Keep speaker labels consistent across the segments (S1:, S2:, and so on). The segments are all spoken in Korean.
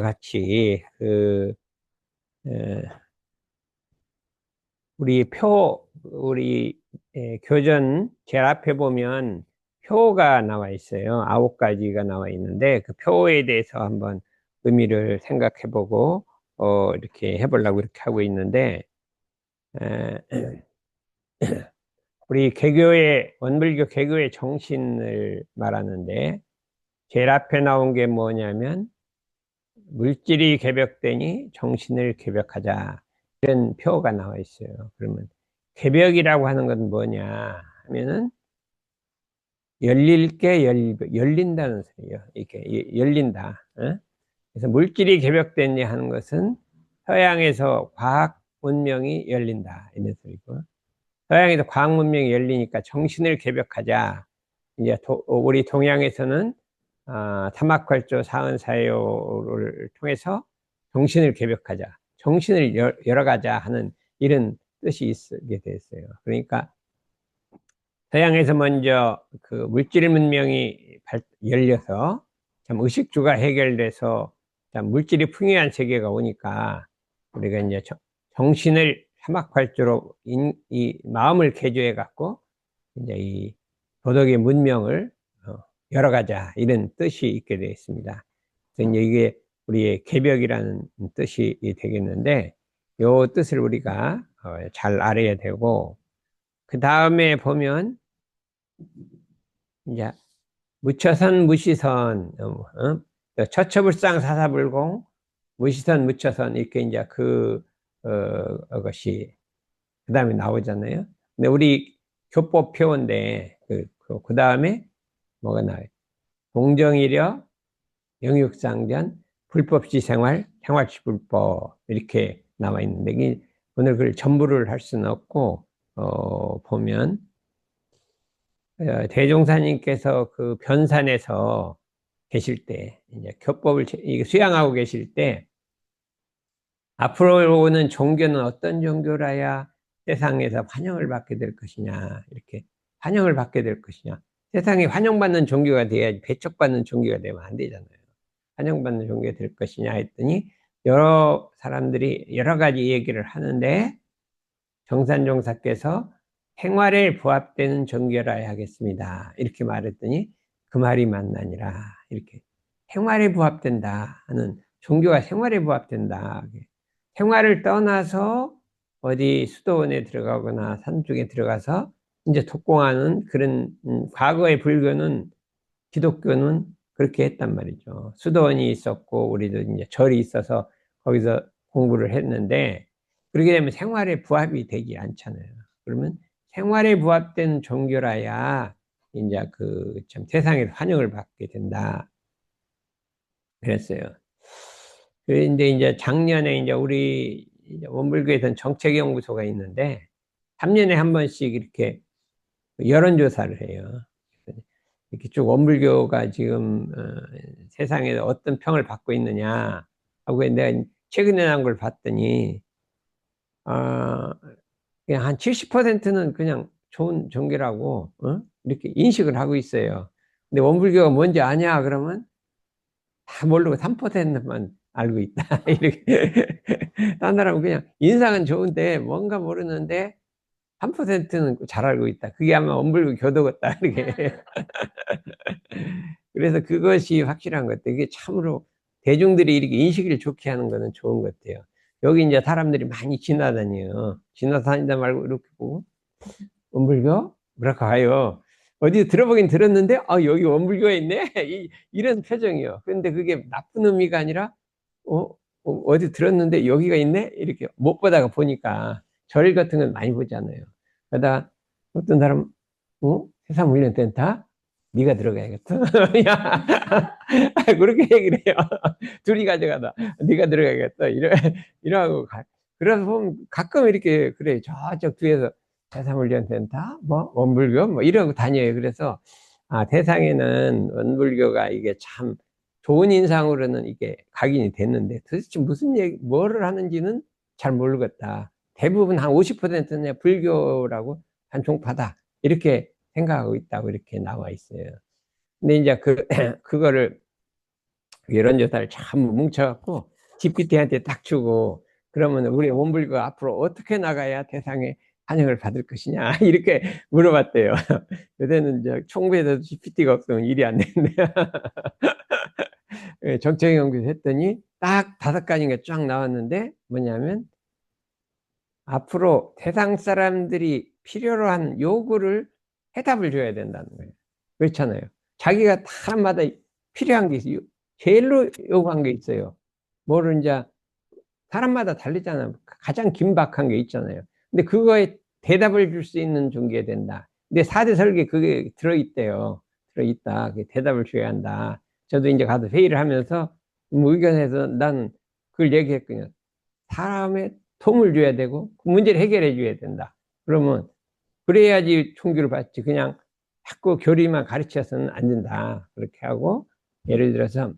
S1: 같이 에, 우리 교전 제일 앞에 보면 표가 나와 있어요. 9가지가 나와 있는데 그 표에 대해서 한번 의미를 생각해 보고 이렇게 해보려고 이렇게 하고 있는데, 에, 우리 개교의 원불교 개교의 정신을 말하는데 제일 앞에 나온 게 뭐냐면 물질이 개벽되니 정신을 개벽하자, 이런 표가 나와 있어요. 그러면 개벽이라고 하는 건 뭐냐 하면은 열린다는 소리예요. 이렇게 열린다. 어? 그래서 물질이 개벽되니 하는 것은 서양에서 과학 문명이 열린다, 이런 소리고, 서양에서 과학 문명이 열리니까 정신을 개벽하자. 이제 우리 동양에서는 삼학활조 사은사요를 통해서 정신을 개벽하자, 정신을 열어가자 하는 이런 뜻이 있게 됐어요. 그러니까 서양에서 먼저 그 물질 문명이 열려서 참 의식주가 해결돼서 참 물질이 풍요한 세계가 오니까 우리가 이제 정신을 삼학활주로 이 마음을 개조해 갖고 이제 이 도덕의 문명을 열어가자, 이런 뜻이 있게 되어 있습니다. 그래서 이제 이게 우리의 개벽이라는 뜻이 되겠는데, 이 뜻을 우리가 잘 알아야 되고, 그 다음에 보면 이제 무처선 무시선, 처처불상 사사불공, 무시선 무처선, 이렇게 이제 것이 그 다음에 나오잖아요. 근데 우리 교법 표인데 그 다음에 뭐가 나와요? 공정이력, 영육상전, 불법시 생활, 생활시 불법, 이렇게 나와 있는데 오늘 그걸 전부를 할 수는 없고, 보면 대종사님께서 그 변산에서 계실 때, 이제 교법을 수양하고 계실 때, 앞으로 오는 종교는 어떤 종교라야 세상에서 환영을 받게 될 것이냐, 이렇게 환영을 받게 될 것이냐. 세상에 환영받는 종교가 돼야지 배척받는 종교가 되면 안 되잖아요. 환영받는 종교가 될 것이냐 했더니 여러 사람들이 여러 가지 얘기를 하는데, 정산종사께서 생활에 부합되는 종교라야 하겠습니다, 이렇게 말했더니 그 말이 맞나니라. 이렇게 생활에 부합된다 하는 종교가 생활에 부합된다. 생활을 떠나서 어디 수도원에 들어가거나 산중에 들어가서 이제 독공하는 그런, 과거의 불교는, 기독교는 그렇게 했단 말이죠. 수도원이 있었고 우리도 이제 절이 있어서 거기서 공부를 했는데, 그렇게 되면 생활에 부합이 되지 않잖아요. 그러면 생활에 부합된 종교라야 이제 그 참 세상에서 환영을 받게 된다, 그랬어요. 그런데 이제 작년에 이제 우리 이제 원불교에서는 정책연구소가 있는데 3년에 한 번씩 이렇게 여론조사를 해요. 이렇게 쭉 원불교가 지금 세상에 어떤 평을 받고 있느냐 하고, 내가 최근에 난 걸 봤더니 어, 그냥 한 70%는 그냥 좋은 종교라고 이렇게 인식을 하고 있어요. 근데 원불교가 뭔지 아냐 그러면 다 모르고 3%만 알고 있다. 이렇게. 딴 사람은 그냥 인상은 좋은데 뭔가 모르는데 3%는 잘 알고 있다. 그게 아마 원불교 교도 같다, 이렇게. 그래서 그것이 확실한 것 같아요. 이게 참으로 대중들이 이렇게 인식을 좋게 하는 거는 좋은 것 같아요. 여기 이제 사람들이 많이 지나다녀요. 지나다니다 말고 이렇게 보고, 원불교? 뭐랄까 봐요. 어디 들어보긴 들었는데, 여기 원불교에 있네? 이런 표정이요. 근데 그게 나쁜 의미가 아니라, 어디 들었는데 여기가 있네? 이렇게 못 보다가 보니까, 절 같은 건 많이 보잖아요. 그러다 어떤 사람, 세상훈련센터? 네가 들어가야겠다. 야, 그렇게 얘기를 해요. 둘이 가져가다. 네가 들어가야겠다. 이러고 그래서 보면 가끔 이렇게, 그래, 저쪽 뒤에서 세상훈련센터, 뭐, 원불교, 뭐, 이러고 다녀요. 그래서, 세상에는 원불교가 이게 참 좋은 인상으로는 이게 각인이 됐는데, 도대체 무슨 뭐를 하는지는 잘 모르겠다. 대부분 한 50%는 불교라고 한 종파다, 이렇게 생각하고 있다고 이렇게 나와 있어요. 근데 이제 그거를 여론조사를 전부 뭉쳐갖고 GPT한테 딱 주고, 그러면 우리 원불교가 앞으로 어떻게 나가야 대상의 환영을 받을 것이냐 이렇게 물어봤대요. 요새는 총부에서도 GPT가 없으면 일이 안 되는데 정책 연구를 했더니 딱 5가지가 쫙 나왔는데, 뭐냐면 앞으로 세상 사람들이 필요로 한 요구를 해답을 줘야 된다는 거예요. 그렇잖아요. 자기가 사람마다 필요한 게 있어요. 제일로 요구한 게 있어요. 뭐를 이제 사람마다 다르잖아요. 가장 긴박한 게 있잖아요. 근데 그거에 대답을 줄 수 있는 종교가 된다. 근데 4대 설계 그게 들어있대요. 들어있다. 그게 대답을 줘야 한다. 저도 이제 가서 회의를 하면서 의견에서 난 그걸 얘기했거든요. 사람의 도움을 줘야 되고 그 문제를 해결해 줘야 된다. 그러면 그래야지 총규를 받지. 그냥 자꾸 교리만 가르쳐서는 안 된다. 그렇게 하고, 예를 들어서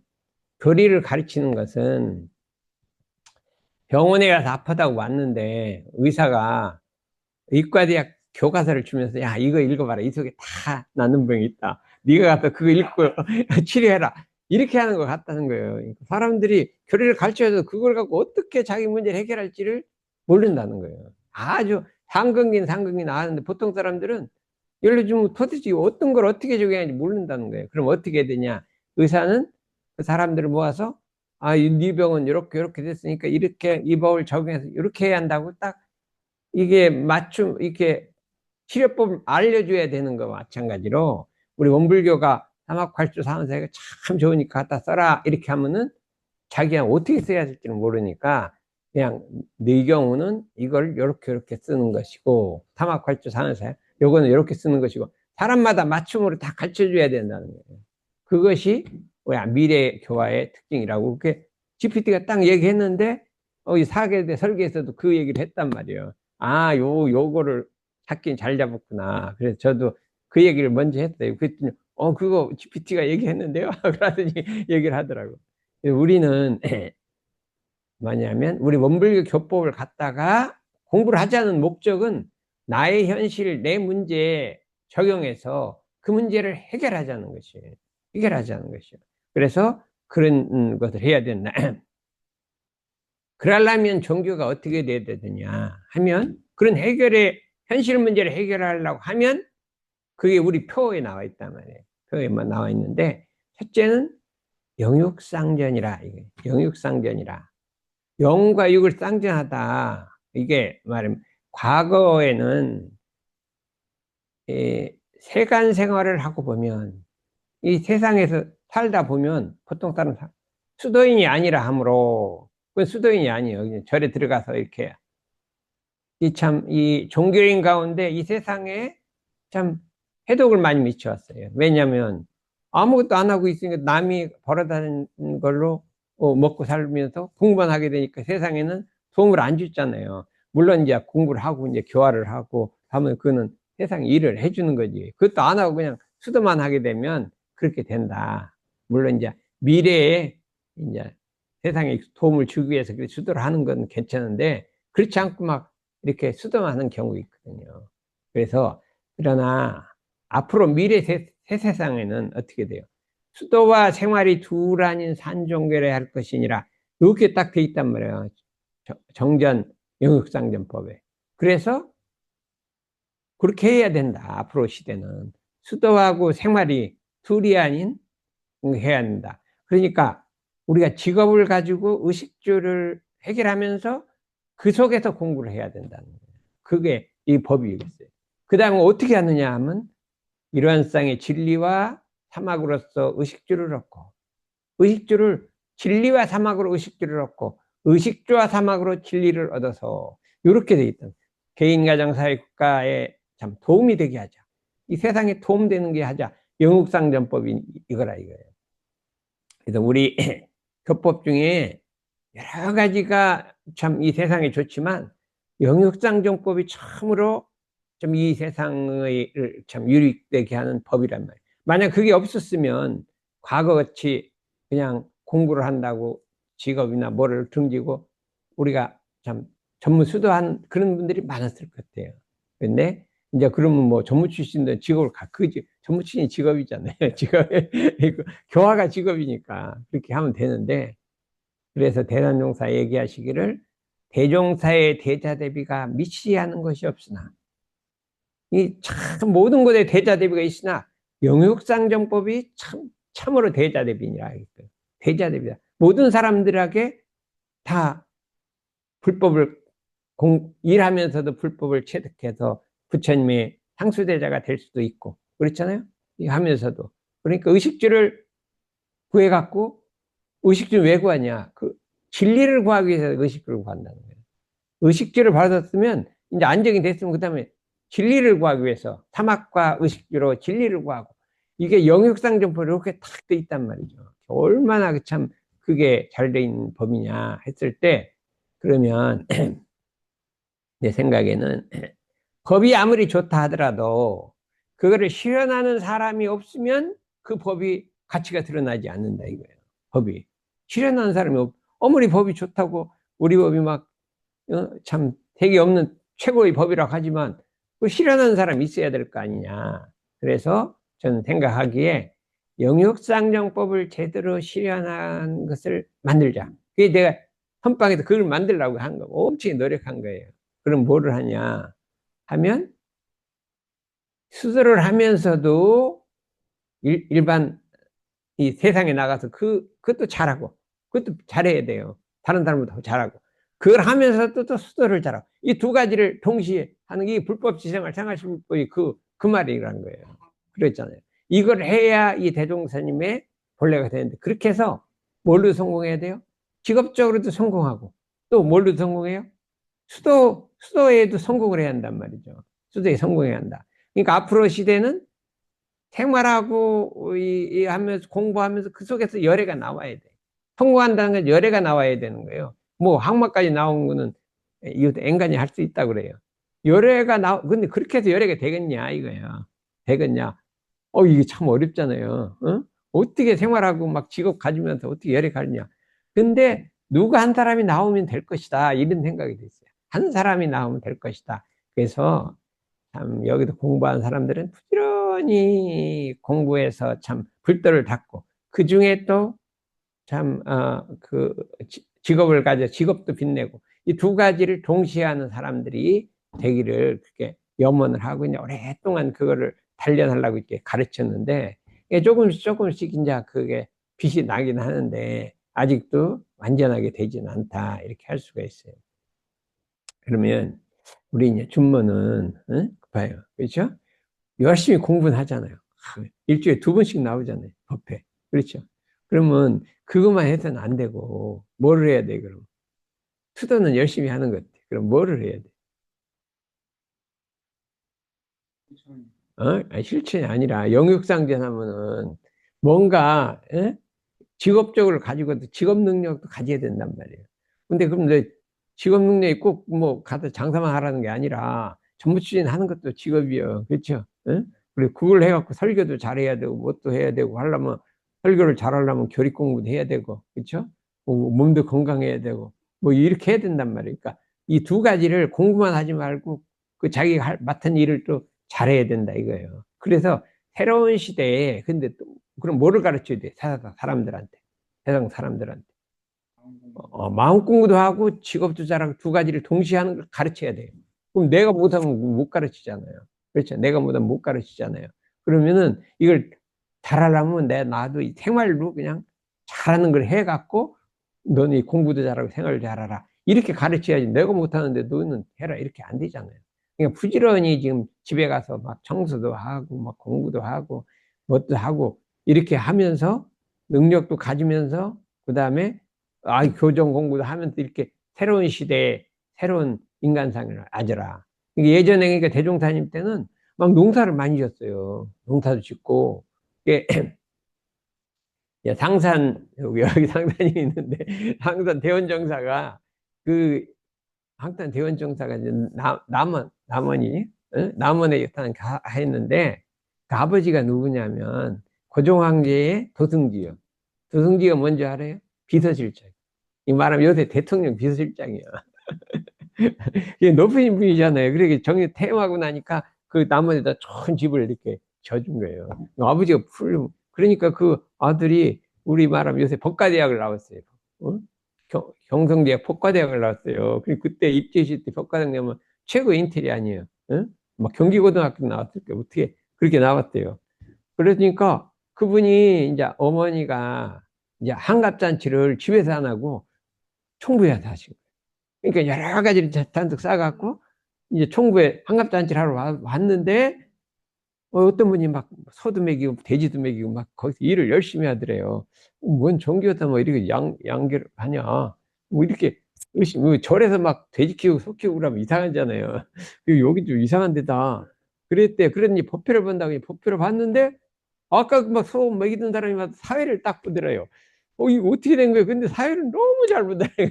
S1: 교리를 가르치는 것은 병원에 가서 아프다고 왔는데 의사가 의과대학 교과서를 주면서 야 이거 읽어봐라, 이 속에 다 낫는 병이 있다, 네가 가서 그거 읽고 치료해라, 이렇게 하는 것 같다는 거예요. 사람들이 교리를 가르쳐서 그걸 갖고 어떻게 자기 문제를 해결할지를 모른다는 거예요. 아주 상근긴 나왔는데 보통 사람들은 예를 들면 도대체 어떤 걸 어떻게 적용하는지 모른다는 거예요. 그럼 어떻게 해야 되냐? 의사는 그 사람들을 모아서 네 병은 이렇게 됐으니까 이렇게 이 법을 적용해서 이렇게 해야 한다고 딱 이게 이렇게 치료법을 알려줘야 되는 거와 마찬가지로, 우리 원불교가 사막활주 사은사가 참 좋으니까 갖다 써라 이렇게 하면은 자기가 어떻게 써야 할지는 모르니까 그냥 네 경우는 이걸 이렇게 쓰는 것이고, 사막활주 사은사 요거는 이렇게 쓰는 것이고, 사람마다 맞춤으로 다 가르쳐 줘야 된다는 거예요. 그것이 미래 교화의 특징이라고 그렇게 GPT가 딱 얘기했는데, 이 사계대 설계에서도 그 얘기를 했단 말이에요. 요거를 잡긴 잘 잡았구나. 그래서 저도 그 얘기를 먼저 했어요. 그랬더니 그거 GPT가 얘기했는데요. 그러더니 얘기를 하더라고. 우리는 뭐냐면 우리 원불교 교법을 갖다가 공부를 하자는 목적은 나의 현실, 내 문제에 적용해서 그 문제를 해결하자는 것이에요. 해결하자는 것이요. 그래서 그런 것을 해야 된다. 그러려면 종교가 어떻게 돼야 되느냐 하면, 그런 현실 문제를 해결하려고 하면 그게 우리 표에 나와 있단 말이에요. 표에만 나와 있는데, 첫째는 영육상전이라. 이게 영육상전이라. 영과 육을 쌍전하다. 이게 말하면 과거에는 세간 생활을 하고 보면, 이 세상에서 살다 보면 보통 사람 수도인이 아니라 하므로, 그건 수도인이 아니에요. 그냥 절에 들어가서 이렇게 이 종교인 가운데 이 세상에 참 해독을 많이 미쳐왔어요. 왜냐하면 아무것도 안 하고 있으니까 남이 벌어다니는 걸로 먹고 살면서 공부만 하게 되니까 세상에는 도움을 안 줬잖아요. 물론 이제 공부를 하고 이제 교화를 하고 하면 그거는 세상 일을 해주는 거지. 그것도 안 하고 그냥 수도만 하게 되면 그렇게 된다. 물론 이제 미래에 이제 세상에 도움을 주기 위해서 수도를 하는 건 괜찮은데, 그렇지 않고 막 이렇게 수도하는 경우 있거든요. 그래서 그러나 앞으로 미래 새 세상에는 어떻게 돼요? 수도와 생활이 둘 아닌 산종교를 할 것이니라, 이렇게 딱 돼 있단 말이에요. 정전 영육상전법에. 그래서 그렇게 해야 된다. 앞으로 시대는 수도하고 생활이 둘이 아닌 해야 한다. 그러니까 우리가 직업을 가지고 의식주를 해결하면서 그 속에서 공부를 해야 된다는 거예요. 그게 이 법이겠어요. 그 다음에 어떻게 하느냐 하면, 이러한 쌍의 진리와 사막으로서 의식주를 얻고, 의식주를 진리와 사막으로 의식주를 얻고, 의식주와 사막으로 진리를 얻어서, 이렇게 돼 있다. 개인 가정 사회 국가에 참 도움이 되게 하자. 이 세상에 도움되는 게 하자. 영육상전법이 이거라 이거예요. 그래서 우리 교법 중에 여러 가지가 참 이 세상에 좋지만, 영육상정법이 참으로 좀 이 세상을 참 유리되게 하는 법이란 말이에요. 만약 그게 없었으면 과거같이 그냥 공부를 한다고 직업이나 뭐를 등지고 우리가 참 전무 수도한 그런 분들이 많았을 것 같아요. 근데 이제 그러면 뭐 전무 출신들 직업을 전무 출신이 직업이잖아요. 직업, 교화가 직업이니까 그렇게 하면 되는데, 그래서 대단종사 얘기하시기를 대종사의 대자 대비가 미치지 않은 것이 없으나, 이 참 모든 것에 대자 대비가 있으나 영육상정법이 참으로 대자 대비니라 하겠어요. 대자 대비다. 모든 사람들에게 다 불법을 일하면서도 불법을 체득해서 부처님의 상수대자가 될 수도 있고 그렇잖아요. 하면서도. 그러니까 의식주를 구해갖고, 의식주 왜 구하냐? 그 진리를 구하기 위해서 의식주를 구한다는 거예요. 의식주를 받았으면 이제 안정이 됐으면 그 다음에 진리를 구하기 위해서 사막과 의식주로 진리를 구하고, 이게 영육상정법이 이렇게 탁 돼 있단 말이죠. 얼마나 참 그게 잘 돼 있는 법이냐 했을 때, 그러면 내 생각에는 법이 아무리 좋다 하더라도 그거를 실현하는 사람이 없으면 그 법이 가치가 드러나지 않는다 이거예요. 법이 실현하는 사람이 아무리 법이 좋다고 우리 법이 막 참 대개 없는 최고의 법이라고 하지만 그 실현하는 사람이 있어야 될 거 아니냐. 그래서 저는 생각하기에 영육상정법을 제대로 실현한 것을 만들자. 그게 내가 헌방에서 그걸 만들려고 한 거, 엄청 노력한 거예요. 그럼 뭐를 하냐 하면, 수도를 하면서도 일반 이 세상에 나가서 그것도 잘하고, 그것도 잘해야 돼요. 다른 사람보다 더 잘하고, 그걸 하면서도 또 수도를 잘하고, 이 두 가지를 동시에 하는 게 불법 지생활 생활신불법이 그 말이라는 거예요. 그랬잖아요. 이걸 해야 이 대종사님의 본래가 되는데, 그렇게 해서 뭘로 성공해야 돼요? 직업적으로도 성공하고, 또 뭘로 성공해요? 수도에도 성공을 해야 한단 말이죠. 수도에 성공해야 한다. 그러니까 앞으로 시대는 생활하고 하면서 공부하면서 그 속에서 열애가 나와야 돼. 성공한다는 건 열애가 나와야 되는 거예요. 뭐 학마까지 나온 거는 이것도 앵간히 할 수 있다 그래요. 열애가 근데 그렇게 해서 열애가 되겠냐 이거야. 되겠냐? 이게 참 어렵잖아요. 어? 어떻게 생활하고 막 직업 가지면서 어떻게 열애 가느냐. 근데 누구 한 사람이 나오면 될 것이다 이런 생각이 됐어요. 한 사람이 나오면 될 것이다. 그래서 참 여기도 공부한 사람들은 부지런히 공부해서 참 불도를 닦고, 그 중에 또 참 직업을 가져 직업도 빛내고, 이 두 가지를 동시에 하는 사람들이 되기를 그렇게 염원을 하고 이제 오랫동안 그거를 단련하려고 이렇게 가르쳤는데, 조금씩 이제 그게 빛이 나긴 하는데 아직도 완전하게 되지는 않다 이렇게 할 수가 있어요. 그러면 우리 이제 준모는 봐요, 그렇죠? 열심히 공부는 하잖아요. 일주일에 2번씩 나오잖아요, 법회. 그렇죠? 그러면 그것만 해서는 안 되고 뭐를 해야 돼? 그럼 수도는 열심히 하는 것 같아. 그럼 뭐를 해야 돼? 실천이 아니라 영육상전 하면은 뭔가 직업적으로 가지고도 직업 능력도 가져야 된단 말이에요. 근데 그럼 내 직업 능력이 꼭 뭐 가서 장사만 하라는 게 아니라 전부 추진하는 것도 직업이에요. 그렇죠? 그리고 그걸 해갖고 설교도 잘해야 되고 뭣도 해야 되고 하려면, 설교를 잘하려면 교리 공부도 해야 되고, 그렇죠? 몸도 건강해야 되고 뭐 이렇게 해야 된단 말이에요. 그러니까 이 두 가지를 공부만 하지 말고 그 자기가 맡은 일을 또 잘해야 된다 이거예요. 그래서 새로운 시대에 근데 또 그럼 뭐를 가르쳐야 돼? 사람들한테, 세상 사람들한테 마음 공부도 하고 직업도 잘하고 두 가지를 동시에 하는 걸 가르쳐야 돼요. 그럼 내가 못하면 못 가르치잖아요. 그렇죠? 내가 못하면 못 가르치잖아요. 그러면은 이걸 잘하려면 나도 이 생활로 그냥 잘하는 걸 해갖고 너는 공부도 잘하고 생활도 잘하라 이렇게 가르쳐야지, 내가 못하는데 너는 해라 이렇게 안 되잖아요. 그러니까 부지런히 지금 집에 가서 막 청소도 하고 막 공부도 하고 뭣도 하고 이렇게 하면서 능력도 가지면서 그 다음에 교정 공부도 하면서 이렇게 새로운 시대에 새로운 인간상을 아져라. 예전에 그러니까 대종사님 때는 막 농사를 많이 지었어요. 농사도 짓고 이게 상산 여기 상산이 있는데 항산 대원정사가 그 항산 대원정사가 이제 남원이 남원에 했는데 그 아버지가 누구냐면 고종황제의 도승지요. 도승지가 뭔지 알아요? 비서실장. 이 말하면 요새 대통령 비서실장이야. 높으신 분이잖아요. 그러게 정이 퇴임하고 나니까 그 나무에다 좋은 집을 이렇게 져준 거예요. 아버지가 그러니까 그 아들이 우리 말하면 요새 법과대학을 나왔어요. 어? 경성대학 법과대학을 나왔어요. 그리고 그때 입시실 때 법과대학 나오면 최고 인텔이 아니에요. 어? 막 경기고등학교 나왔을 때 어떻게 그렇게 나왔대요. 그러니까 그분이 이제 어머니가 이제 한갑잔치를 집에서 안 하고 총부에서 하신 거예요. 그러니까 여러 가지를 잔뜩 싸갖고 이제 총부에 한갑잔치를 하러 왔는데 어떤 분이 막 소도 먹이고 돼지도 먹이고 막 거기서 일을 열심히 하더래요. 뭔 종교다 뭐 이렇게 양계를 하냐. 뭐 이렇게 열심히 뭐 절에서 막 돼지 키우고 소 키우고 그러면 이상하잖아요. 여기 좀 이상한 데다. 그랬대. 그랬더니 법표를 본다고 법표를 봤는데 아까 막 소 먹이던 사람이 막 사회를 딱 보더래요. 이거 어떻게 된 거예요? 근데 사회를 너무 잘 보더래요.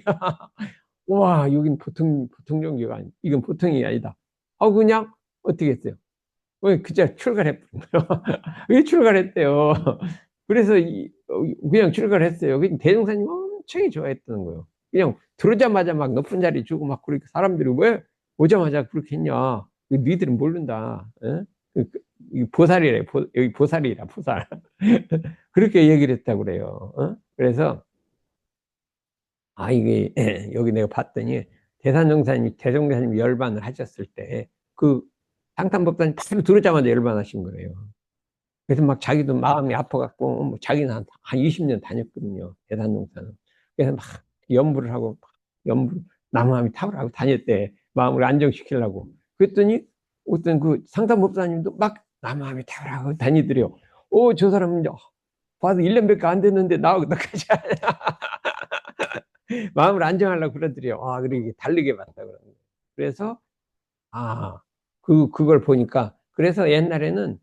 S1: 와, 여긴 보통 종교가 아니, 이건 보통이 아니다. 그냥 어떻게 했어요? 그냥 출가했어요. 왜 출가했대요? 그래서 그냥 출가했어요. 대종사님 엄청 좋아했던 거예요. 그냥 들어오자마자 막 높은 자리 주고 막 그렇게 사람들이 왜 오자마자 그렇게 했냐? 니들은 모른다. 예? 보살이래. 여기 보살이라 보살. 그렇게 얘기를 했다고 그래요. 그래서 이게 여기 내가 봤더니 대종사님이 열반을 하셨을 때 그 상탐법사님 바로 들어오자마자 열반하신 거예요. 그래서 막 자기도 마음이 아파갖고 뭐 자기는 한 20년 다녔거든요. 대산동사는. 그래서 막 연부를 하고 연부 남함이 탁월하고 다녔대. 마음을 안정시키려고. 그랬더니 어떤 그 상담법사님도 막 남함이 탁월하고 다니더래요. 저 사람은 이제 봐도 1년밖에 안 됐는데 나하고 나까지 마음을 안정하려고 그러더래요. 그렇게 다르게 봤다 그러는 거예요. 그래서 그걸 보니까 그래서 옛날에는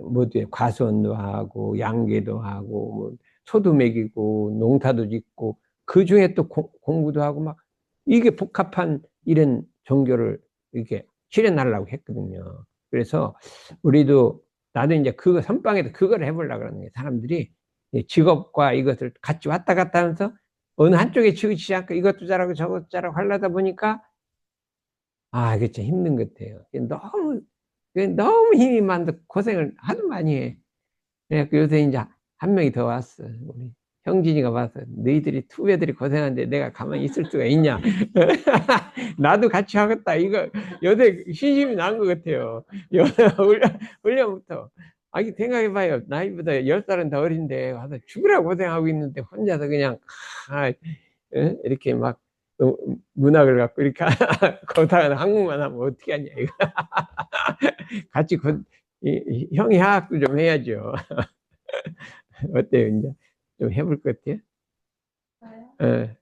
S1: 뭐지 과수원도 하고 양계도 하고 뭐 소도 먹이고 농사도 짓고 그 중에 또 공부도 하고 막 이게 복합한 이런 종교를 이렇게 실현하려고 했거든요. 그래서 우리도 나도 이제 그거 선방에서 그걸 해보려고 그러는 거예요. 사람들이 직업과 이것을 같이 왔다 갔다 하면서 어느 한쪽에 치우치지 않고 이것도 잘하고 저것도 잘하고 하려다 보니까 이게 참 힘든 것 같아요. 너무 힘이 많은데 고생을 하도 많이 해. 그래갖고 요새 이제 한 명이 더 왔어. 우리 형진이가 와서 너희들이 투배들이 고생하는데 내가 가만히 있을 수가 있냐. 나도 같이 하겠다. 이거 요새 신심이 난 것 같아요. 훈련부터. 생각해봐요. 나이보다 10살은 더 어린데 와서 죽으라고 고생하고 있는데 혼자서 그냥 이렇게 막 문학을 갖고 이렇게 거다가 한국만 하면 어떻게 하냐 이거. 같이 형이 화학도 좀 해야죠. 어때요 이제 좀 해볼 것 같아요? 예.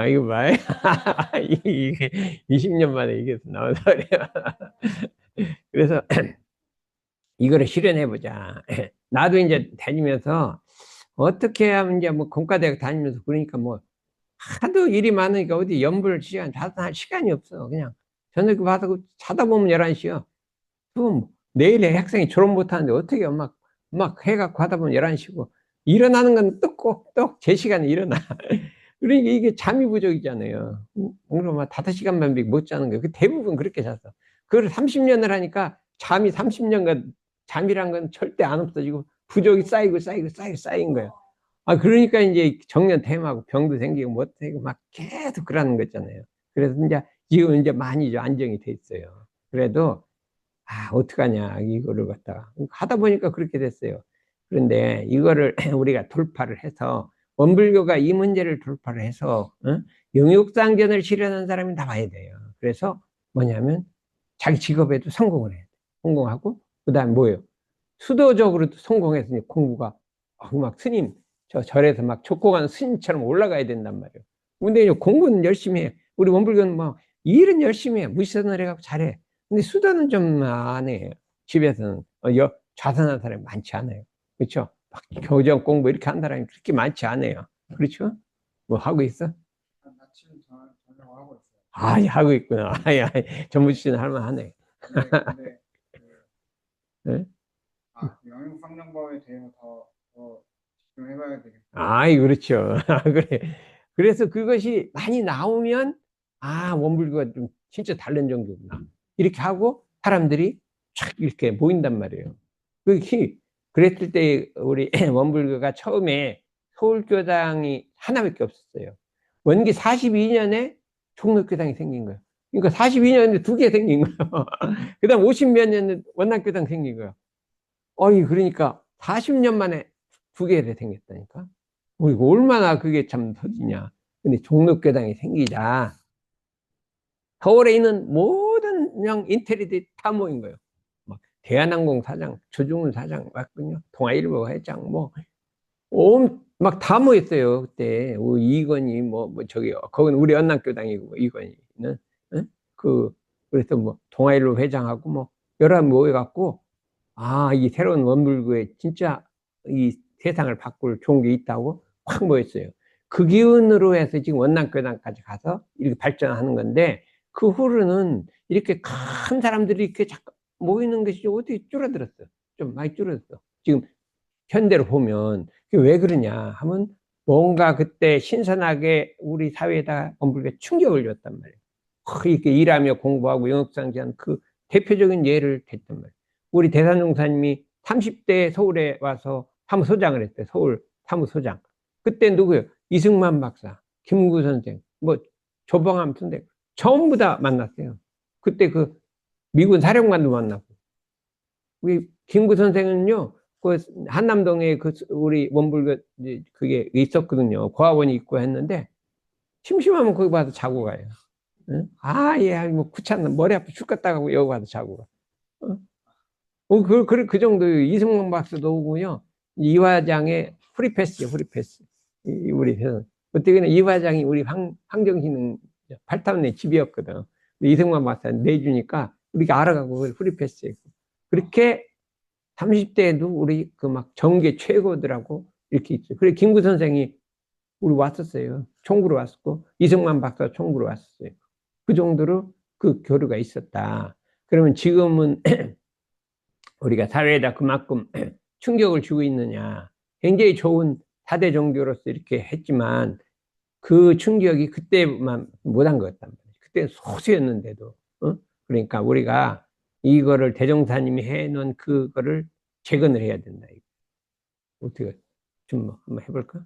S1: 이거 봐요. 이게 20년 만에 이게 나온 소리야. 그래서 이거를 실현해보자. 나도 이제 다니면서 어떻게 하면 이제 뭐 공과대학 다니면서 그러니까 뭐 하도 일이 많으니까 어디 연불 시간 자할 시간이 없어. 그냥 저녁에 와서 자다 보면 11시요. 그럼 내일에 학생이 졸업 못하는데 어떻게 막 해갖고 하다 보면 11시고 일어나는 건 똑똑똑 제 시간에 일어나. 그러니까 이게 잠이 부족이잖아요. 그럼 막 5시간만 못 자는 거예요. 대부분 그렇게 잤어. 그걸 30년을 하니까 잠이 30년간 잠이란 건 절대 안 없어지고 부족이 쌓인 거예요. 그러니까 이제 정년 퇴임하고 병도 생기고 못하고 막 계속 그러는 거잖아요. 그래서 이제 지금 이제 많이 좀 안정이 돼 있어요. 그래도 어떡하냐 이거를 갖다가 하다 보니까 그렇게 됐어요. 그런데 이거를 우리가 돌파를 해서 원불교가 이 문제를 돌파를 해서 영육상견을 실현한 사람이 나와야 돼요. 그래서 뭐냐면 자기 직업에도 성공을 해야 돼. 성공하고 그다음 뭐예요? 수도적으로도 성공해서 공부가 막 스님 저 절에서 막 족고간 스님처럼 올라가야 된단 말이에요. 근데 공부는 열심히 해. 우리 원불교는 뭐 일은 열심히 해. 무시선을 해갖고 잘해. 근데 수도는 좀 안 해요. 집에서는 좌선한 사람이 많지 않아요. 그렇죠? 막 교정 공부 이렇게 한 사람이 그렇게 많지 않아요. 그렇죠? 뭐 하고 있어?
S2: 아침 저녁 하고 있어요.
S1: 하고 있구나. 전부 씨는 할만하네.
S2: 근데
S1: 네?
S2: 영양상정법에 대해서 더 집중해봐야 되겠어요.
S1: 그렇죠. 그래. 그래서 그것이 많이 나오면 원불교가 좀 진짜 다른 종교구나. 이렇게 하고 사람들이 쫙 이렇게 모인단 말이에요. 그랬을 때 우리 원불교가 처음에 서울교당이 하나밖에 없었어요. 원기 42년에 종로교당이 생긴 거예요. 그러니까 42년에 두 개 생긴 거예요. 그 다음 50몇 년에 원남교당 생긴 거예요. 그러니까 40년 만에 두 개가 생겼다니까. 이거 얼마나 그게 참 터지냐. 근데 종로교당이 생기자 서울에 있는 모든 그냥 인텔리들이 다 모인 거예요. 막 대한항공 사장, 조중훈 사장, 맞군요. 동아일보 회장, 막 다 모였어요. 그때 이건희, 저기요. 거긴 우리 연남교당이고 이건희는, 응? 그래서 동아일보 회장하고 여러 모여갖고 이 새로운 원불교에 진짜 이 세상을 바꿀 좋은 게 있다고 확 모였어요. 그 기운으로 해서 지금 원남교당까지 가서 이렇게 발전하는 건데, 그 후로는 이렇게 큰 사람들이 이렇게 자꾸 모이는 것이 어떻게 줄어들었어. 좀 많이 줄어들었어. 지금 현대로 보면. 그게 왜 그러냐 하면 뭔가 그때 신선하게 우리 사회에다 원불교가 충격을 줬단 말이에요. 이렇게 일하며 공부하고 영업상지한 그 대표적인 예를 댔단 말이에요. 우리 대산종사님이 30대 서울에 와서 사무소장을 했대요. 서울 사무소장. 그때 누구요? 이승만 박사, 김구 선생, 조봉암 선생 전부 다 만났어요. 그때 그 미군 사령관도 만나고. 우리 김구 선생은요, 그 한남동에 그 우리 원불교 그게 있었거든요. 고아원이 있고 했는데 심심하면 거기 가서 자고 가요. 응? 예, 귀찮나 머리 아파 죽겠다 하고 여기 가서 자고 가. 그 정도. 이승만 박사도 오고요. 이화장의 프리패스요, 프리패스. 우리 회사. 그때 이화장이 우리 황정신은 팔타운의 집이었거든. 이승만 박사 내주니까 우리가 알아가고 그걸 프리패스했고. 그렇게 30대에도 우리 정계 최고들하고 이렇게 있어요. 그래, 김구 선생이 우리 왔었어요. 총구로 왔었고, 이승만 박사 총구로 왔었어요. 그 정도로 그 교류가 있었다. 그러면 지금은 우리가 사회에다 그만큼 충격을 주고 있느냐. 굉장히 좋은 4대 종교로서 이렇게 했지만 그 충격이 그때만 못한 것 같단 말이에요. 그때 소수였는데도. 그러니까 우리가 이거를 대종사님이 해놓은 그거를 재건을 해야 된다. 어떻게 좀 한번 해볼까?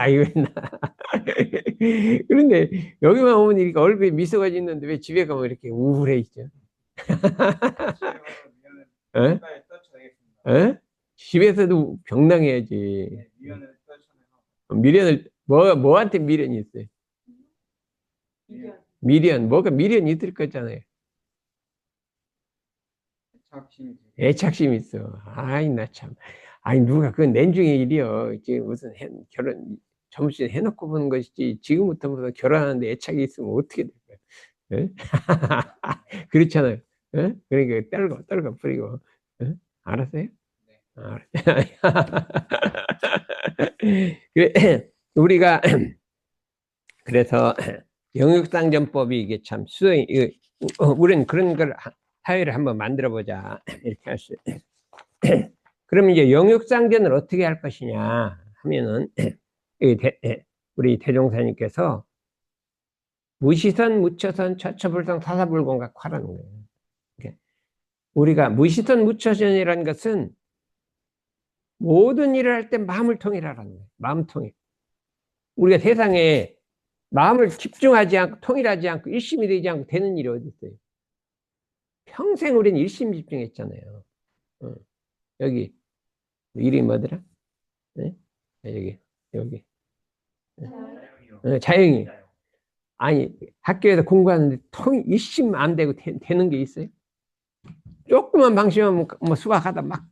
S1: 이거 그런데 여기만 오면 이렇게 얼굴에 미소가 짓는데 왜 집에 가면 이렇게 우울해 있죠? 에? 에? 집에서도 병랑해야지. 미련을 뭐한테 미련이 있어요? 미련 뭐가 미련이 있을 거잖아요. 애착심이 있어. 나 참. 누가 그 낸중의 일이요. 지금 무슨 결혼 점심 해놓고 보는 것이지 지금부터 무슨 결혼하는데 애착이 있으면 어떻게 될까요? 예? 그렇잖아요. 예? 그러니까 떨고 버리고. 예? 알았어요? 알았어요. 그래, 우리가 그래서 영육상전법이 이게 참 우리는 그런 걸 사회를 한번 만들어 보자 이렇게 할 수. 그러면 이제 영육상전을 어떻게 할 것이냐 하면은 우리 대종사님께서 무시선, 무처선, 처처불성, 사사불공각 하라는 거예요. 우리가 무시선, 무처선이라는 것은 모든 일을 할 때 마음을 통일하라는 거예요. 마음 통일. 우리가 세상에 마음을 집중하지 않고 통일하지 않고 일심이 되지 않고 되는 일이 어디 있어요? 평생 우리는 일심 집중했잖아요. 여기 이름이 뭐더라? 네? 여기 자영이. 아니 학교에서 공부하는데 일심 안 되고 되는 게 있어요? 조금만 방심하면 수학하다 막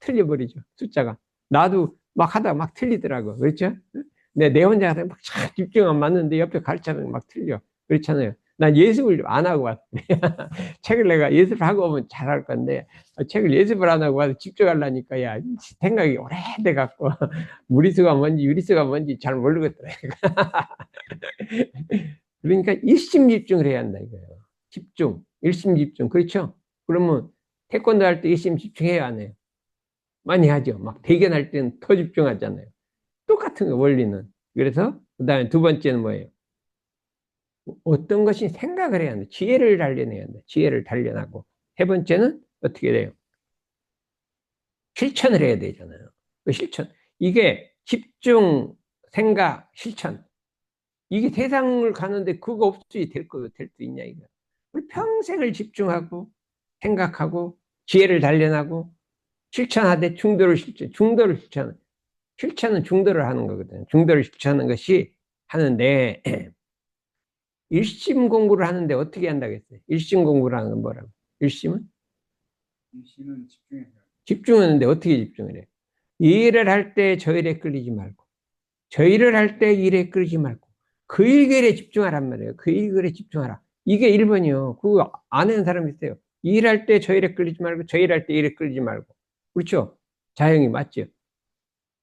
S1: 틀려버리죠. 숫자가. 나도 막 하다가 막 틀리더라고. 그렇죠? 내 혼자 하다가 막 집중하면 맞는데 옆에 가르쳐는 막 틀려. 그렇잖아요. 난 예습을 안 하고 왔어. 책을 내가 예습을 하고 오면 잘할 건데, 책을 예습을 안 하고 와서 집중하려니까, 생각이 오래돼 갖고, 무리수가 뭔지 유리수가 뭔지 잘 모르겠더라. 그러니까 일심집중을 해야 한다, 이거예요. 집중, 일심집중. 그렇죠? 그러면 태권도 할 때 일심집중해야 안 해요? 많이 하죠. 막 대견할 때는 더 집중하잖아요. 똑같은 거, 원리는. 그래서, 그 다음에 두 번째는 뭐예요? 어떤 것이 생각을 해야 한다. 지혜를 단련해야 한다. 지혜를 단련하고. 세 번째는 어떻게 돼요? 실천을 해야 되잖아요. 그 실천. 이게 집중, 생각, 실천. 이게 세상을 가는데 그거 없이 될 수 있냐, 이거. 우리 평생을 집중하고, 생각하고, 지혜를 단련하고, 실천하되 중도를 실천. 실천은 중도를 하는 거거든요. 중도를 실천하는 것이 하는데, 일심 공부를 하는데 어떻게 한다고 했어요? 일심 공부를 하는 건 뭐라고? 일심은?
S2: 일심은 집중해서
S1: 집중하는데 어떻게 집중을 해? 일을 할 때 저 일에 끌리지 말고, 저 일을 할 때 일에 끌리지 말고, 그 일결에 집중하란 말이에요. 그 일결에 집중하라. 이게 1번이요. 그거 안 하는 사람이 있어요. 일할 때 저 일에 끌리지 말고, 저 일할 때 일에 끌리지 말고. 그렇죠? 자영이 맞죠?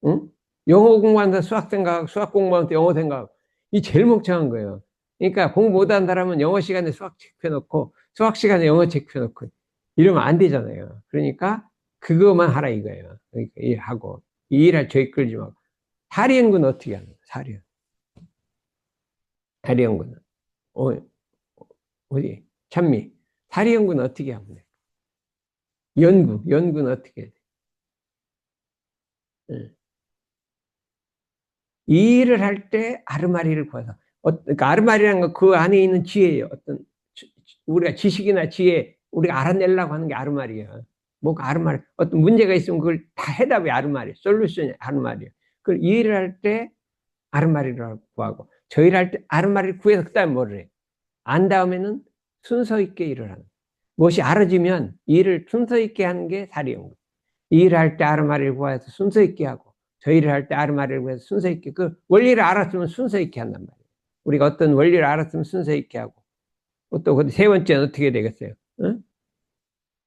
S1: 응? 영어 공부하는데 수학 생각하고, 수학 공부하는데 영어 생각하고. 이 제일 멍청한 거예요. 그러니까 공부 못하는 사람은 영어 시간에 수학 책 펴놓고, 수학 시간에 영어 책 펴놓고, 이러면 안 되잖아요. 그러니까 그것만 하라 이거예요. 그러니까 일하고, 이 일할 저희 끌지 말고. 사리 연구는 어떻게 하는 거예요? 사리 연구는. 어, 어디? 찬미. 사리 연구는 어떻게 하면 돼? 연구는 어떻게 해야 돼? 응. 이 일을 할 때 아르마리를 구해서 그러니까 아르마리라는 건 그 안에 있는 지혜예요. 어떤 우리가 지식이나 지혜 우리가 알아내려고 하는 게 아르마리예요. 뭐가 아르마리 어떤 문제가 있으면 그걸 다 해답이 아르마리 솔루션이 아르마리예요. 그 일을 할 때 아르마리를 구하고 저 일을 할 때 아르마리를 구해서 그다음에 뭐를 해? 안 다음에는 순서 있게 일을 하는 무엇이 알아지면 일을 순서 있게 하는 게 사리연구. 일을 할 때 아르마리를 구해서 순서 있게 하고 저 일을 할 때 아르마리를 구해서 순서 있게 그 원리를 알았으면 순서 있게 한단 말이에요. 우리가 어떤 원리를 알았으면 순서 있게 하고 또 세 번째는 어떻게 되겠어요? 응?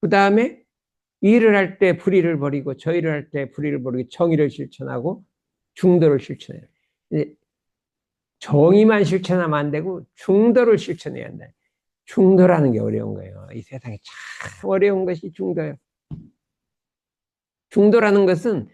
S1: 그 다음에 일을 할 때 불의를 버리고 저 일을 할 때 불의를 버리고 정의를 실천하고 중도를 실천해요. 정의만 실천하면 안 되고 중도를 실천해야 한다. 중도라는 게 어려운 거예요. 이 세상에 참 어려운 것이 중도예요. 중도라는 것은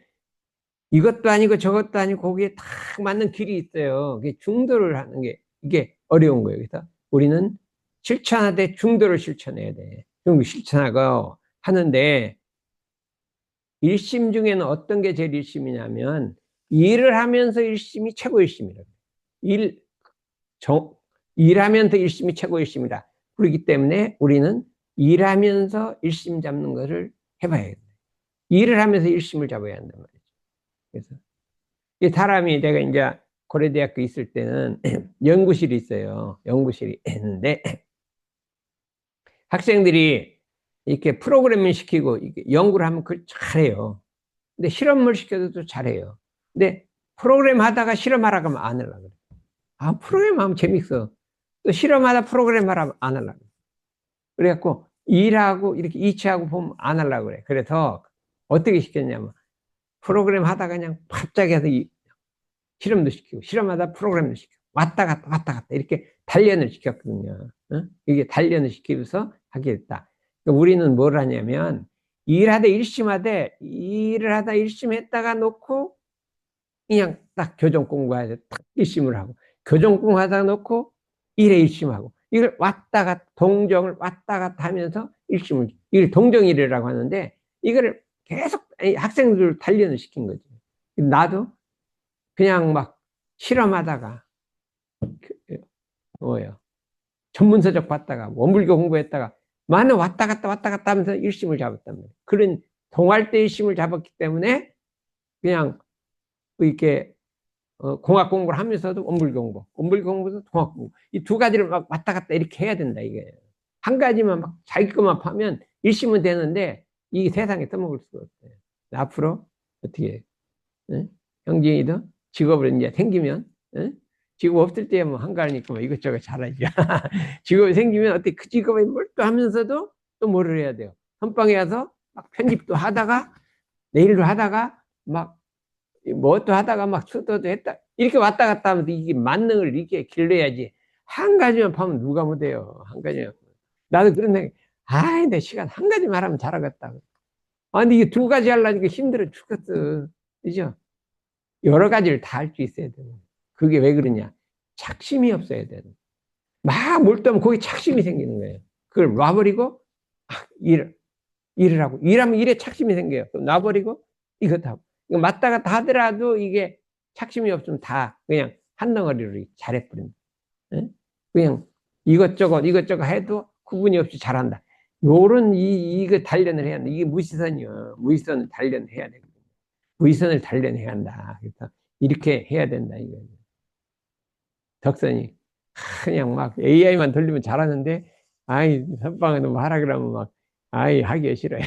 S1: 이것도 아니고 저것도 아니고 거기에 딱 맞는 길이 있어요. 그게 중도를 하는 게 이게 어려운 거예요. 그래서 우리는 실천하되 중도를 실천해야 돼. 중도 실천하고 하는데 일심 중에는 어떤 게 제일 일심이냐면 일을 하면서 일심이 최고 일심이라고. 일, 정, 일하면서 일심이 최고 일심이다. 그렇기 때문에 우리는 일하면서 일심 잡는 것을 해봐야 돼. 일을 하면서 일심을 잡아야 한단 말이죠. 그래서 이 사람이 내가 이제 고려대학교 있을 때는 연구실이 있어요. 연구실이 있는데 학생들이 이렇게 프로그래밍 시키고 연구를 하면 그걸 잘해요. 근데 실험을 시켜도 잘해요. 근데 프로그램 하다가 실험하라고 하면 안 하려고 그래. 아, 프로그램 하면 재밌어. 또 실험하다 프로그램 하라면 안 하려고 그래. 그래갖고 일하고 이렇게 이치하고 보면 안 하려고 그래. 그래서 어떻게 시켰냐면 프로그램 하다가 그냥 갑자기 해서 실험도 시키고 실험하다 프로그램도 시키고 왔다 갔다 이렇게 단련을 시켰거든요. 어? 이게 단련을 시키면서 하게 됐다. 그러니까 우리는 뭘 하냐면 일하다 일심하되 일을 하다 일심했다가 놓고 그냥 딱 교정 공부하자 딱 일심을 하고 교정 공부하다 놓고 일에 일심하고 이걸 왔다 갔다 동정을 왔다 갔다 하면서 일심을 이걸 동정일이라고 하는데 이거를 계속 학생들 단련을 시킨 거죠. 나도 그냥 막 실험하다가 뭐예요? 전문서적 봤다가 원불교 공부했다가 많은 왔다 갔다 하면서 일심을 잡았단 말이에요. 그런 동할 때 일심을 잡았기 때문에 그냥 이렇게 공학 공부를 하면서도 원불교 공부, 원불교 공부도 동학 공부 이 두 가지를 막 왔다 갔다 이렇게 해야 된다 이게 한 가지만 막 자기 것만 파면 일심은 되는데 이 세상에 써먹을 수가 없어요. 앞으로 어떻게 해요? 응? 형진이도 직업을 이제 생기면 응? 직업 없을 때야 뭐 한가하니까 뭐 이것저것 잘하죠. 직업이 생기면 어떻게 그 직업에 몰두하면서도 또 뭐를 해야 돼요. 선방에 와서 막 편집도 하다가 내일도 하다가 막 뭐또 하다가 막 수도도 했다 이렇게 왔다 갔다 하면서 이게 만능을 이렇게 길러야지 한 가지만 파면 누가 못해요. 한 가지만. 나도 그런 생각. 아이 내 시간 한 가지만 하면 잘하겠다. 아 근데 이게 두 가지 하려니까 힘들어 죽겠어. 그죠? 여러 가지를 다 할 수 있어야 되는. 그게 왜 그러냐? 착심이 없어야 되는. 막 몰두하면 거기 착심이 생기는 거예요. 그걸 놔버리고 일을 하고 일하면 일에 착심이 생겨요. 놔버리고 이것도 하고 이거 맞다 갔다 하더라도 이게 착심이 없으면 다 그냥 한 덩어리로 잘해버립니다. 예? 그냥 이것저것 해도 구분이 없이 잘한다. 요런 이거 단련을 해야 한다. 이게 무시선이요. 무시선을 단련해야 돼. 무시선을 단련해야 한다. 그래서 이렇게 해야 된다 이거. 덕선이 그냥 막 AI만 돌리면 잘하는데 아이 선방에 너무 하라 그러면 막 아이 하기 싫어해.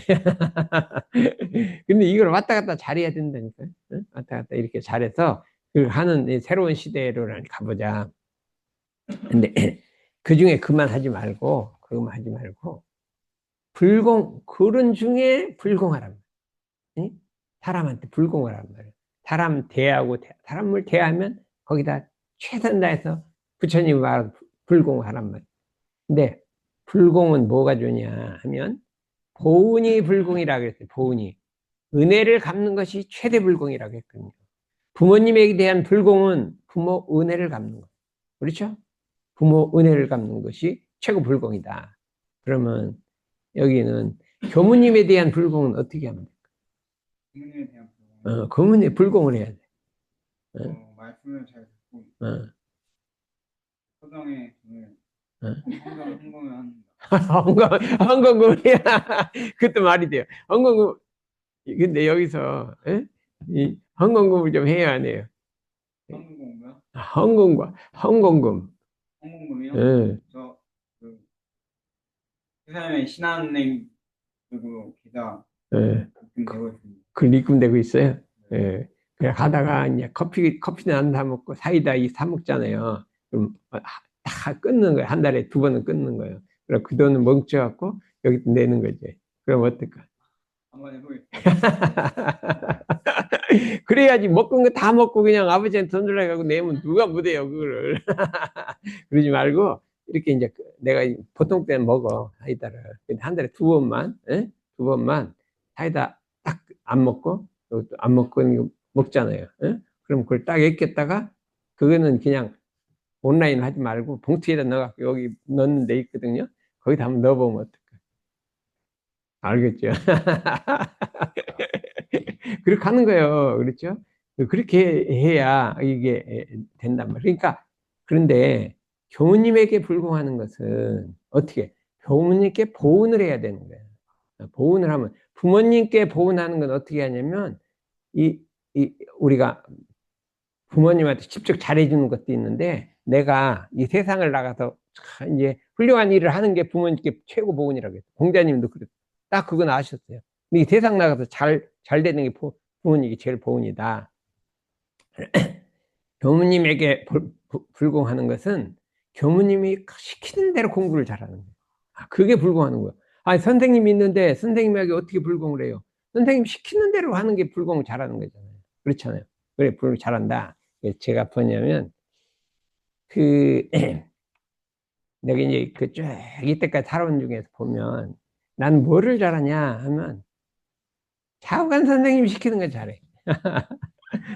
S1: 근데 이걸 왔다 갔다 잘해야 된다니까. 응? 왔다 갔다 이렇게 잘해서 그 하는 새로운 시대로 가보자. 근데 그 중에 그만 하지 말고 그런 중에 불공하란 말이야. 응? 사람한테 불공을 하란 말이야. 사람을 대하면 거기다 최선 다해서 부처님 말 불공하란 말이야. 근데 불공은 뭐가 좋냐 하면 보은이 불공이라고 했어요. 보은이 은혜를 갚는 것이 최대 불공이라고 했거든요. 부모님에 대한 불공은 부모 은혜를 갚는 거. 그렇죠? 부모 은혜를 갚는 것이 최고 불공이다. 그러면 여기는 교무님에 대한 불공은 어떻게 하면 될까?
S2: 부모님에 대한
S1: 교무님에 불공을 해야 돼.
S2: 말씀을 잘 듣고
S1: 어,
S2: 소정의 돈을
S1: 어.
S2: 헌금을 한다.
S1: 헌금금이야. 그것도 말이 돼요. 헌금금. 근데 여기서 이 헌금금을 좀 해야 하네요.
S2: 헌금공부요?
S1: 헌금금.
S2: 헌금금이요?
S1: 예.
S2: 저그 회사의 신한은행 그리고 계좌
S1: 예.
S2: 입금되고 있습니다.
S1: 그 입금되고 있어요. 예. 그냥 하다가 이제 커피는 안 사 먹고 사이다 사 먹잖아요. 그럼 다 끊는 거예요. 한 달에 2번은 끊는 거예요. 그럼 그 돈은 멈춰갖고 여기 내는 거지. 그럼 어떨까?
S2: 한번 해보겠습니다.
S1: 그래야지 먹은 거 다 먹고 그냥 아버지한테 돈 주려고 하고 내면 누가 못해요, 그거를. 그러지 말고 이렇게 이제 내가 보통 때는 먹어, 사이다를. 한 달에 2번만, 예? 2번만 사이다 딱 안 먹고, 또 안 먹고 먹잖아요. 예? 그럼 그걸 딱 익혔다가 그거는 그냥 온라인 하지 말고 봉투에다 넣어갖고 여기 넣는 데 있거든요. 거기다 한번 넣어보면 어떨까? 알겠죠? 그렇게 하는 거예요. 그렇죠? 그렇게 해야 이게 된단 말이에요. 그러니까, 그런데 교무님에게 불공하는 것은 어떻게? 교무님께 보은을 해야 되는 거예요. 보은을 하면, 부모님께 보은하는 건 어떻게 하냐면, 우리가 부모님한테 직접 잘해주는 것도 있는데, 내가 이 세상을 나가서 이제 훌륭한 일을 하는 게 부모님께 최고 보은이라고 했어요. 공자님도 그랬어요. 딱 그건 아셨어요. 근데 이 세상 나가서 잘 되는 게 부모님이 제일 보은이다. 교무님에게 불공하는 것은 교무님이 시키는 대로 공부를 잘하는 거예요. 그게 불공하는 거예요. 아니, 선생님이 있는데 선생님에게 어떻게 불공을 해요? 선생님 시키는 대로 하는 게 불공을 잘하는 거잖아요. 그렇잖아요. 그래, 불공 잘한다. 제가 뭐냐면, 그, 내가 이제 쭉 이때까지 살아온 중에서 보면, 난 뭐를 잘하냐 하면, 차관 선생님이 시키는 건 잘해.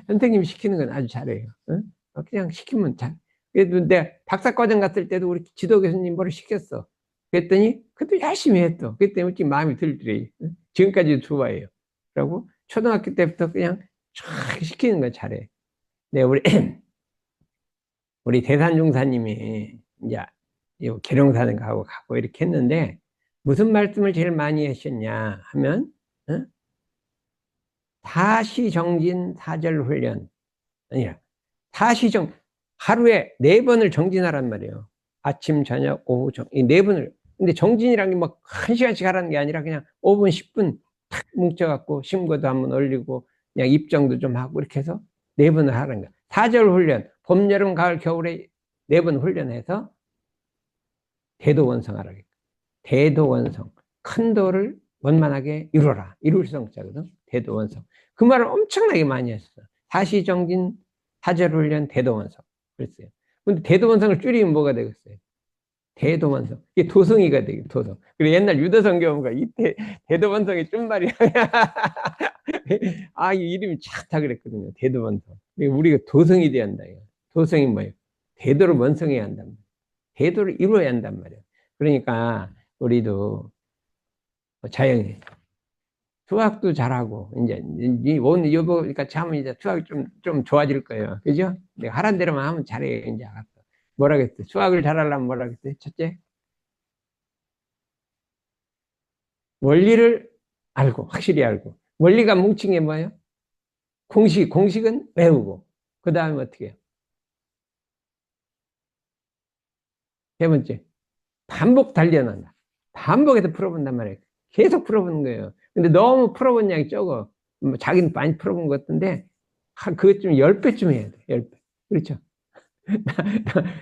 S1: 선생님이 시키는 건 아주 잘해요. 응? 그냥 시키면 잘. 그래도 내가 박사과정 갔을 때도 우리 지도 교수님 뭐를 시켰어. 그랬더니 그것도 열심히 했어. 그때 어찌 마음이 들더래. 응? 지금까지도 좋아해요. 그리고 초등학교 때부터 그냥 쫙 시키는 건 잘해. 네, 우리 대산종사님이 이제 계룡사는 가고 이렇게 했는데 무슨 말씀을 제일 많이 하셨냐 하면 응? 사시정진 사절훈련 아니야. 사시정 하루에 4번을 정진하란 말이에요. 아침, 저녁, 오후, 이 4번을. 근데 정진이란 게 막 1시간씩 하라는 게 아니라 그냥 5분, 10분 탁 뭉쳐갖고 심거도 한번 올리고 그냥 입정도 좀 하고 이렇게 해서 4번을 하는 거야. 사절 훈련, 봄, 여름, 가을, 겨울에 4번 훈련해서 대도원성하라고. 대도원성. 큰 도를 원만하게 이루라. 이룰 성자거든. 대도원성. 그 말을 엄청나게 많이 했어. 사시정진, 사절훈련, 대도원성. 그랬어요. 근데 대도원성을 줄이면 뭐가 되겠어요? 대도원성. 이게 도성이가 되겠 도성. 그리고 옛날 유도성 교무가 이때 대도원성의 준말이야. 아, 이 이름이 착다 그랬거든요. 대도원성. 우리가 도성이 돼야 한다. 도성이 뭐예요? 대도를 원성해야 한다. 궤도를 이루어야 한단 말이에요. 그러니까 우리도 자연히 수학도 잘하고 이제 오늘 여보 그러니까 참 이제 수학이 좀 좋아질 거예요. 그죠? 내가 하란 대로만 하면 잘해 이제 알았어. 뭐라 그랬대? 수학을 잘하려면 뭐라 그랬대? 첫째, 원리를 알고 확실히 알고 원리가 뭉친 게 뭐예요? 공식은 외우고 그 다음에 어떻게 해요? 세 번째, 반복 단련한다. 반복해서 풀어본단 말이에요. 계속 풀어보는 거예요. 근데 너무 풀어본 양이 적어. 뭐 자기는 많이 풀어본 것 같은데 그것 좀 10배쯤 해야 돼. 10배. 그렇죠?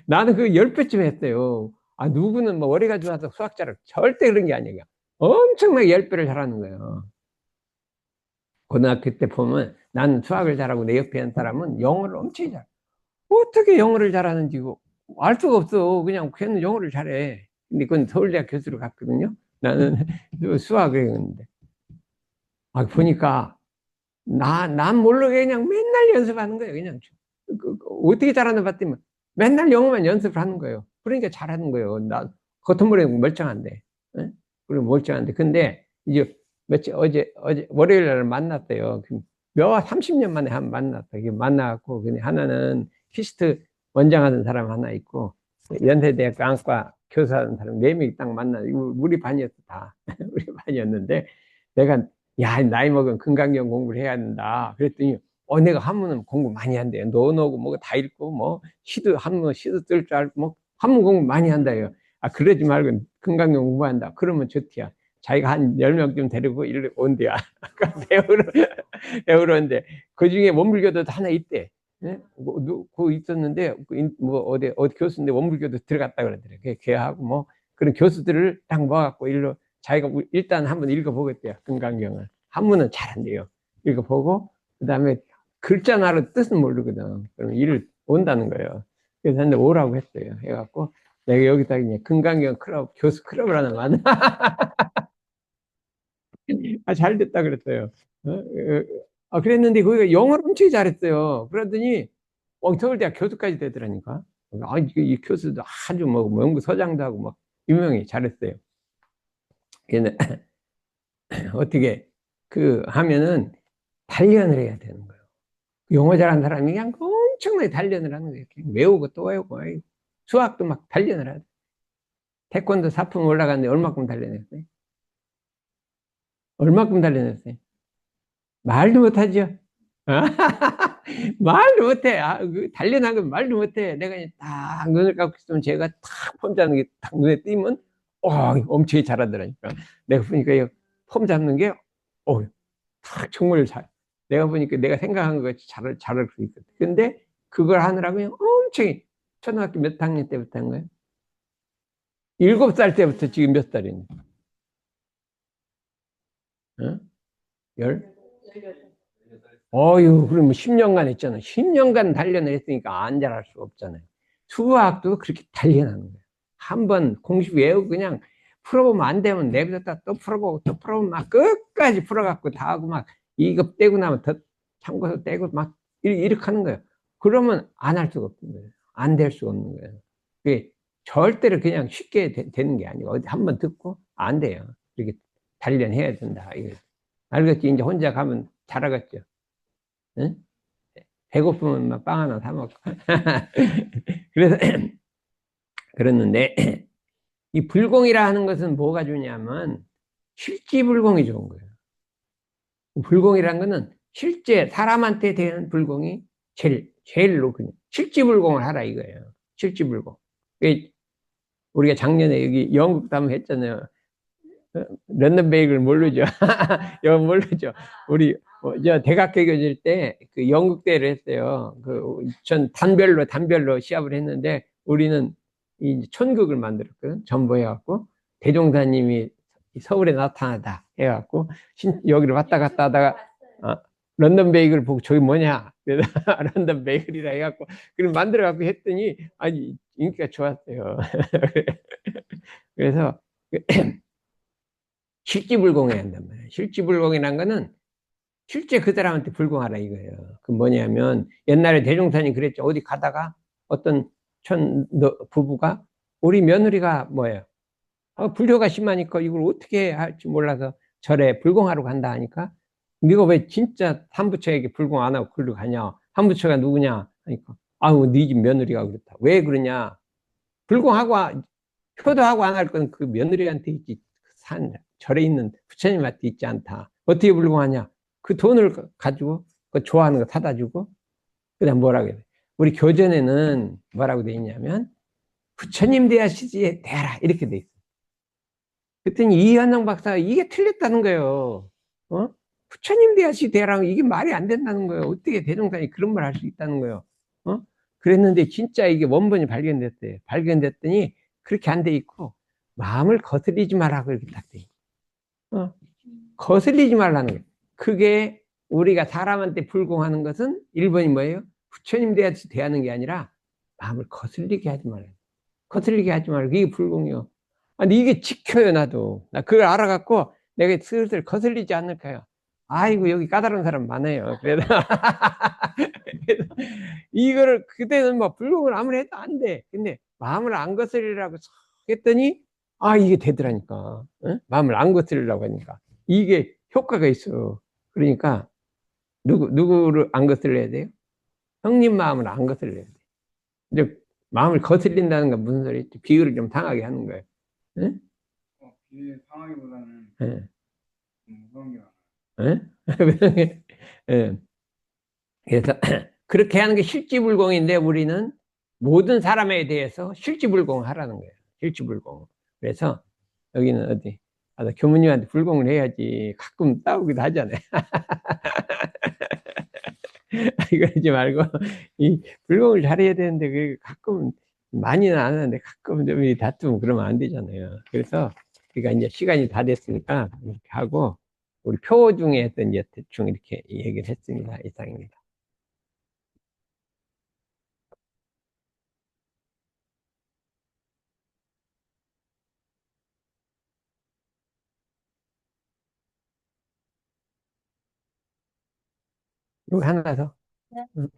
S1: 나는 그 10배쯤 했어요. 아, 누구는 뭐 머리가 좋아서 수학 잘하고 절대 그런 게 아니에요. 엄청나게 10배를 잘하는 거예요. 고등학교 때 보면 난 수학을 잘하고 내 옆에 있는 사람은 영어를 엄청 잘해. 어떻게 영어를 잘하는지 알 수가 없어. 그냥 걔는 영어를 잘해. 근데 그건 서울대학 교수로 갔거든요. 나는 수학을 했는데. 아, 보니까 난 모르게 그냥 맨날 연습하는 거예요. 그냥 어떻게 잘하는 봤더니 맨날 영어만 연습을 하는 거예요. 그러니까 잘하는 거예요. 나 겉으로 멀쩡한데. 예? 그리고 멀쩡한데. 근데 이제 며칠 어제 월요일 날 만났대요. 몇 30년 만에 한 만났다. 이게 만나갖고 그냥 하나는 키스트 원장하는 사람 하나 있고 연세대학교 안과 교사하는 사람 4명이 딱 만나. 우리 반이었어 다. 우리 반이었는데 내가 야 나이 먹은 금강경 공부를 해야 된다. 그랬더니 내가 한문은 공부 많이 한대요. 노노고 뭐가 다 읽고 뭐 시도 한문 시도 쓸 줄 알고 뭐 한문 공부 많이 한다요. 아 그러지 말고 금강경 공부한다. 그러면 좋디야. 자기가 한 10명쯤 데리고 일로 온대야. 배우러 온대. 그 중에 원불교도도 하나 있대. 예? 그 있었는데 뭐 어디 교수인데 원불교도 들어갔다 그러더래. 걔하고 뭐 그런 교수들을 딱 모아갖고 일로 자기가 일단 한번 읽어보겠대요. 금강경을. 한문은 잘한대요. 읽어보고 그다음에 글자 나로 뜻은 모르거든. 그럼 일을 온다는 거예요. 그래서 근데 오라고 했어요. 해갖고 내가 여기다 그냥 금강경 클럽 교수 클럽을 하나 만나. 아, 잘 됐다 그랬어요. 그랬는데 거기가 영어를 엄청 잘했어요. 그러더니 서울대학 교수까지 되더라니까. 아, 이 교수도 아주 뭐 연구소장도 하고 막 유명히 잘했어요. 근데 어떻게 하면은 단련을 해야 되는 거예요. 영어 잘하는 사람이 그냥 엄청나게 단련을 하는 거예요. 외우고 또 외우고. 수학도 막 단련을 하죠. 태권도 사품 올라갔는데 얼마큼 단련했어요? 얼마큼 단련했어요? 말도 못하죠. 말도 못해. 단련한 건 말도 못해. 내가 딱 눈을 감고 있으면 제가 탁 폼 잡는 게 딱 눈에 띄면, 엄청 잘하더라니까. 내가 보니까 폼 잡는 게, 탁 정말 잘. 내가 보니까 내가 생각한 것 같이 잘할 수 있거든. 근데 그걸 하느라고 그냥 엄청, 초등학교 몇 학년 때부터 한 거예요? 7살 때부터 지금 몇 살이니? 어? 열? 그러면 10년간 했잖아. 10년간 단련을 했으니까 안 잘할 수가 없잖아요. 수학도 그렇게 단련하는 거예요. 한번 공식 외우고 그냥 풀어보면 안 되면 내비뒀다 또 풀어보고 또 풀어보면 막 끝까지 풀어갖고 다 하고 막 이거 떼고 나면 더 참고서 떼고 막 이렇게 하는 거예요. 그러면 안 할 수가 없는 거예요. 안 될 수가 없는 거예요. 그게 절대로 그냥 쉽게 되는 게 아니고 어디 한번 듣고 안 돼요. 이렇게 단련해야 된다. 이거 알겠지? 이제 혼자 가면 잘하겠죠. 응? 배고프면 막 빵 하나 사 먹고. 그래서 그랬는데 이 불공이라 하는 것은 뭐가 좋냐면 실지불공이 좋은 거예요. 불공이라는 것은 실제 사람한테 대한 불공이 제일 높은 실지불공을 하라 이거예요. 실지불공. 우리가 작년에 여기 영국 담 했잖아요. 런던 베이글 모르죠? 영어 모르죠? 우리 저 대학교 교실 때 그 영국대를 했어요. 전 단별로 시합을 했는데 우리는 이 촌극을 만들었거든. 전부해갖고 대종사님이 서울에 나타나다 해갖고 여기를 왔다 갔다 하다가 런던 베이글 보고 저기 뭐냐? 그래서 런던 베이글이라 해갖고 그걸 만들어갖고 했더니 아니 인기가 좋았어요. 그래서 실지불공해야 한단 말이에요. 실지불공이란 거는 실제 그 사람한테 불공하라 이거예요. 그 뭐냐면 옛날에 대종사님 그랬죠. 어디 가다가 어떤 부부가 우리 며느리가 뭐예요? 불효가 심하니까 이걸 어떻게 할지 몰라서 절에 불공하러 간다 하니까 네가 왜 진짜 한부처에게 불공 안 하고 글로 가냐? 한부처가 누구냐? 하니까 아우 네 집 며느리가 그렇다. 왜 그러냐? 불공하고 효도하고 안 할 건 그 며느리한테 있지 산 절에 있는 부처님한테 있지 않다. 어떻게 불공하냐? 그 돈을 가지고 그 좋아하는 거 사다 주고 그다음 뭐라고 해야 돼? 우리 교전에는 뭐라고 돼 있냐면 부처님 대하시지 대하라 이렇게 돼 있어. 그랬더니 이현영 박사가 이게 틀렸다는 거예요. 어? 부처님 대하시 대하라 이게 말이 안 된다는 거예요. 어떻게 대종사님 그런 말 할 수 있다는 거예요. 어? 그랬는데 진짜 이게 원본이 발견됐대요. 발견됐더니 그렇게 안 돼 있고 마음을 거스리지 말라고 이렇게 딱 돼 있고 거슬리지 말라는 거예요. 그게 우리가 사람한테 불공하는 것은 1번이 뭐예요? 부처님 대하시 대하는 게 아니라 마음을 거슬리게 하지 말아요. 거슬리게 하지 말고 이게 불공이요. 아니 이게 지켜요 나도. 나 그걸 알아갖고 내가 슬슬 거슬리지 않을까요? 아이고 여기 까다로운 사람 많아요. 그래서 이거를 그때는 뭐 불공을 아무리 해도 안 돼. 근데 마음을 안 거스리라고 했더니 아 이게 되더라니까. 응? 마음을 안 거스리려고 하니까 이게 효과가 있어. 그러니까 누구를 안 거슬려야 돼요? 형님 마음을 안 거슬려야 돼. 이제 마음을 거슬린다는 건 무슨 소리지? 비유를 좀 당하게 하는 거예요. 응?
S2: 비유 상하기보다는
S1: 예.
S2: 좀 무서운 게 많아요.
S1: 예? 예. 그래서 그렇게 하는 게 실지불공인데 우리는 모든 사람에 대해서 실지불공 하라는 거예요. 실지불공. 그래서 여기는 어디? 아, 나 교무님한테 불공을 해야지. 가끔 싸우기도 하잖아요. 그러지 말고 이 불공을 잘해야 되는데 그 가끔 많이는 안 하는데 가끔 좀 다투면 그러면 안 되잖아요. 그래서 우리가 이제 시간이 다 됐으니까 이렇게 하고 우리 표 중에 했던 이제 대충 이렇게 얘기를 했습니다. 이상입니다. 이거 하나 더. 응.